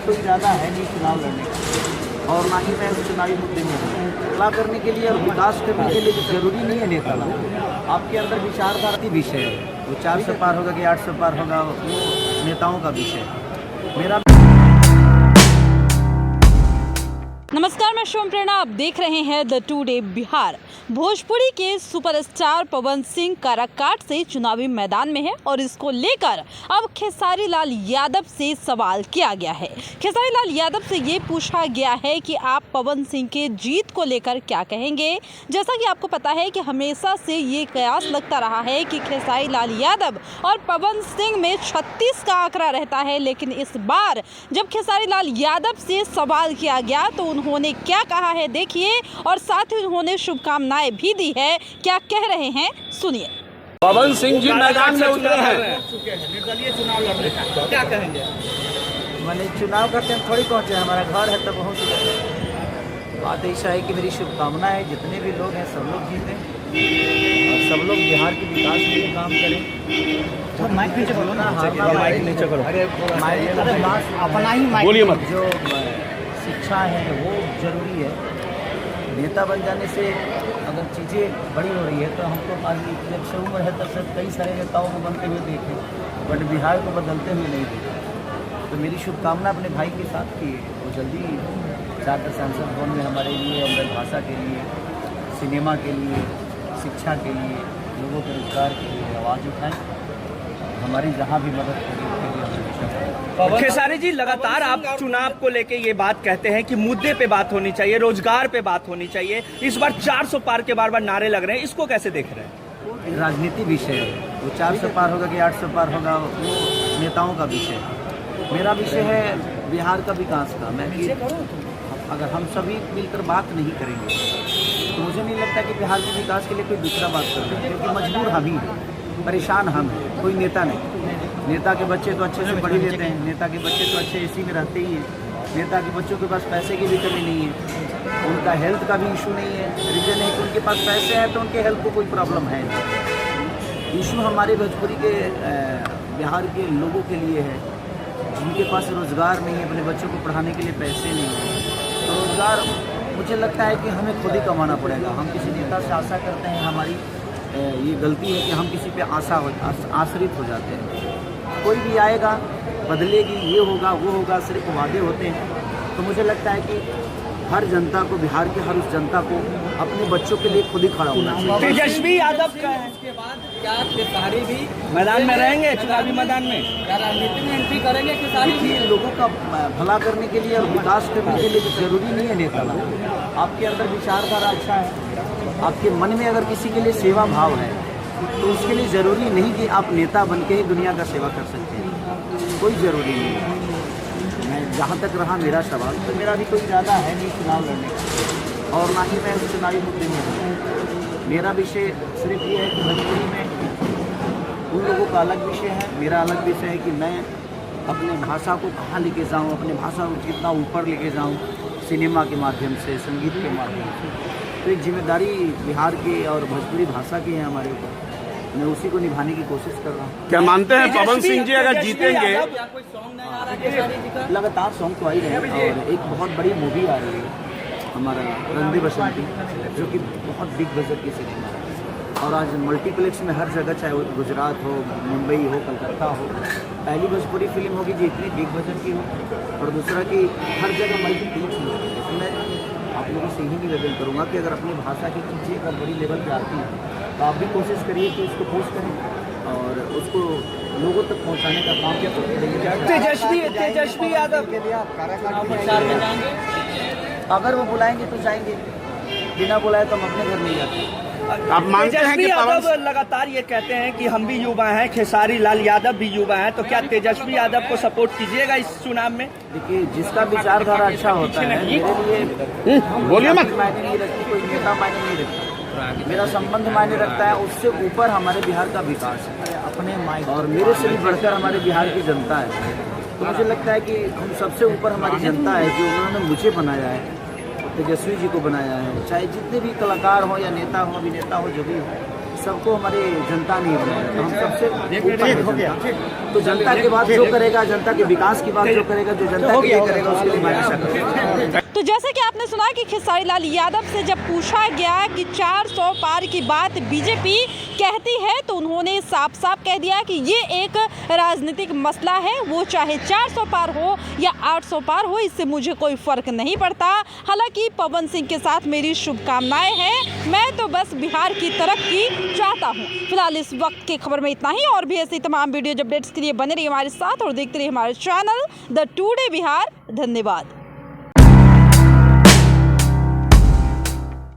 भी कोई इरादा है नहीं चुनाव लड़ने का, और ना ही मैं उस चुनावी मुद्दे में हूँ। भला करने के लिए और विकास करने के लिए जरूरी नहीं है नेता लोग, आपके अंदर विचारधारा विषय है। वो 400 पार होगा कि 800 पार होगा, वो नेताओं का विषय है। मेरा नमस्कार, मैं शुभ प्रेरणा, आप देख रहे हैं द टुडे बिहार। भोजपुरी के सुपरस्टार पवन सिंह काराकाट से चुनावी मैदान में है और इसको लेकर अब खेसारी लाल यादव से सवाल किया गया है। खेसारी लाल यादव से ये पूछा गया है कि आप पवन सिंह के जीत को लेकर क्या कहेंगे। जैसा कि आपको पता है कि हमेशा से ये कयास लगता रहा है कि खेसारी लाल यादव और पवन सिंह में 36 का आंकड़ा रहता है, लेकिन इस बार जब खेसारी लाल यादव से सवाल किया गया तो उन्होंने क्या कहा है देखिए, और साथ ही उन्होंने शुभकामनाएं भी दी है। क्या कह रहे हैं सुनिए। पवन सिंह जी मैदान में उतरे हैं, निर्दलीय चुनाव लड़ रहे हैं, क्या कहेंगे? मैंने चुनाव का टाइम थोड़ी पहुंचे, हमारा घर है तब पहुंच गए। बात ऐसा है कि मेरी शुभकामना है जितने भी लोग हैं सब लोग जीतें और सब लोग बिहार के विकास के लिए काम करें। तो माइक नीचे करो ना, माइक नीचे करो, अपना ही माइक बोलिए मत। जो शिक्षा है वो जरूरी है। नेता बन जाने से अगर चीज़ें बड़ी हो रही है तो हमको आज जब से उम्र है तब से कई सारे नेताओं को बनते हुए देखे, बट बिहार को बदलते हुए नहीं देखे। तो मेरी शुभकामना अपने भाई के साथ की वो जल्दी 4 संसद भवन में हमारे लिए, अमृत भाषा के लिए, सिनेमा के लिए, शिक्षा के लिए, लोगों के रोजगार के लिए आवाज़ उठाएँ। हमारी जहाँ भी मदद करें उसके लिए हमेशा। खेसारी जी, लगातार आप चुनाव को लेके ये बात कहते हैं कि मुद्दे पे बात होनी चाहिए, रोजगार पे बात होनी चाहिए। इस बार 400 पार के बार नारे लग रहे हैं, इसको कैसे देख रहे हैं? राजनीति विषय है, वो 400 पार होगा कि 800 पार होगा, वो नेताओं का विषय है। मेरा विषय है बिहार का विकास का। मैं कि अगर हम सभी मिलकर बात नहीं करेंगे तो मुझे नहीं लगता कि बिहार के विकास के लिए कोई दूसरा बात कर रहे हैं, क्योंकि मजबूर हम ही हैं, परेशान हम हैं, कोई नेता नहीं। नेता के बच्चे तो अच्छे से पढ़ लेते हैं, नेता के बच्चे तो अच्छे एसी में रहते ही हैं, नेता के बच्चों के पास पैसे की भी कमी नहीं है, उनका हेल्थ का भी इशू नहीं है। रीजन है कि उनके पास पैसे हैं तो उनके हेल्थ को कोई प्रॉब्लम है नहीं। इशू हमारे भोजपुरी के बिहार के लोगों के लिए है जिनके पास रोज़गार नहीं है, अपने बच्चों को पढ़ाने के लिए पैसे नहीं है। तो रोज़गार मुझे लगता है कि हमें खुद ही कमाना पड़ेगा। हम किसी नेता से आशा करते हैं, हमारी ये गलती है कि हम किसी पे आश्रित हो जाते हैं। कोई भी आएगा, बदलेगी, ये होगा वो होगा, सिर्फ वादे होते हैं। तो मुझे लगता है कि हर जनता को, बिहार के हर उस जनता को अपने बच्चों के लिए खुद ही खड़ा होना चाहिए। तेजस्वी यादव का इसके बाद क्या खेसारी भी मैदान में रहेंगे, चुनावी मैदान में क्या राजनीति में एंट्री करेंगे खेसारी भी? देखिए, लोगों का भला करने के लिए और विकास करने के लिए जरूरी नहीं है नेता लोग, आपके अंदर विचारधारा अच्छा है, आपके मन में अगर किसी के लिए सेवा भाव है तो उसके लिए ज़रूरी नहीं कि आप नेता बन के ही दुनिया का सेवा कर सकते हैं, कोई ज़रूरी नहीं है। मैं जहाँ तक रहा मेरा सवाल, तो मेरा भी कोई इरादा है नहीं चुनाव लड़ने का, और ना ही मैं उस चुनावी मुद्दे में हूँ। मेरा विषय सिर्फ ये है कि भोजपुरी में उन लोगों का अलग विषय है, मेरा अलग विषय है कि मैं अपने भाषा को कहाँ लेके जाऊँ, अपने भाषा को कितना ऊपर लेके जाऊँ, सिनेमा के माध्यम से, संगीत के माध्यम से। तो एक जिम्मेदारी बिहार की और भोजपुरी भाषा की है हमारे ऊपर, मैं उसी को निभाने की कोशिश कर रहा हूँ। क्या मानते हैं पवन सिंह जी अगर जीतेंगे? कोई सॉन्ग नहीं आ रहा खेसारी जी का? लगातार सॉन्ग तो आ ही रहे हैं और एक बहुत बड़ी मूवी आ रही है हमारा रंग दे बसंती, जो कि बहुत बिग बजट की सिनेमा है और आज मल्टीप्लेक्स में हर जगह, चाहे वो गुजरात हो, मुंबई हो, कलकत्ता हो, पहली भोजपुरी फिल्म होगी जो इतनी बिग बजट की हो। और दूसरा कि हर जगह मल्टीप्लेक्स होगी। इसमें आप लोगों से यही निवेदन करूँगा कि अगर अपनी भाषा की चीज़ें अगर बड़ी लेवल पर आती हैं तो आप भी कोशिश करिए कि उसको पोस्ट करें और उसको लोगों तक पहुंचाने का काम किया। तेजस्वी यादव के लिए आप प्रचार में जाएंगे? अगर वो बुलाएंगे तो जाएंगे, बिना बुलाए तो हम अपने घर नहीं जाते। आप मानते हैं कि यादव पवन लगातार ये कहते हैं कि हम भी युवा हैं, खेसारी लाल यादव भी युवा हैं, तो क्या तेजस्वी यादव को सपोर्ट कीजिएगा इस चुनाव में? देखिए, जिसका विचारधारा अच्छा होता है, मेरे लिए बोलिए मत। मायने नहीं रखती, कोई नेता मायने नहीं रखता, मेरा संबंध मायने रखता है। उससे ऊपर हमारे बिहार का विकास है अपने मायने, और मेरे से भी बढ़कर हमारे बिहार की जनता है। तो मुझे लगता है कि हम सबसे ऊपर हमारी जनता है, जो उन्होंने मुझे बनाया है, तेजस्वी जी को बनाया है, चाहे जितने भी कलाकार हो या नेता हो, अभिनेता हो, जो भी हो, सबको हमारी जनता नहीं बनाया, तो हम सबसे ऊपर है जनता। तो जनता की बात जो करेगा, जनता के विकास की बात जो करेगा, जो जनता के लिए करेगा, उसके लिए मैं हमेशा करूँगा। तो जैसे कि आपने सुना कि खेसारी लाल यादव से जब पूछा गया कि 400 पार की बात बीजेपी कहती है, तो उन्होंने साफ साफ कह दिया कि ये एक राजनीतिक मसला है, वो चाहे 400 पार हो या 800 पार हो, इससे मुझे कोई फर्क नहीं पड़ता। हालांकि पवन सिंह के साथ मेरी शुभकामनाएं हैं, मैं तो बस बिहार की तरक्की चाहता हूँ। फिलहाल इस वक्त की खबर में इतना ही, और भी ऐसी तमाम वीडियो अपडेट्स के लिए बने रहिए हमारे साथ और देखते रहिए हमारे चैनल द टुडे बिहार। धन्यवाद।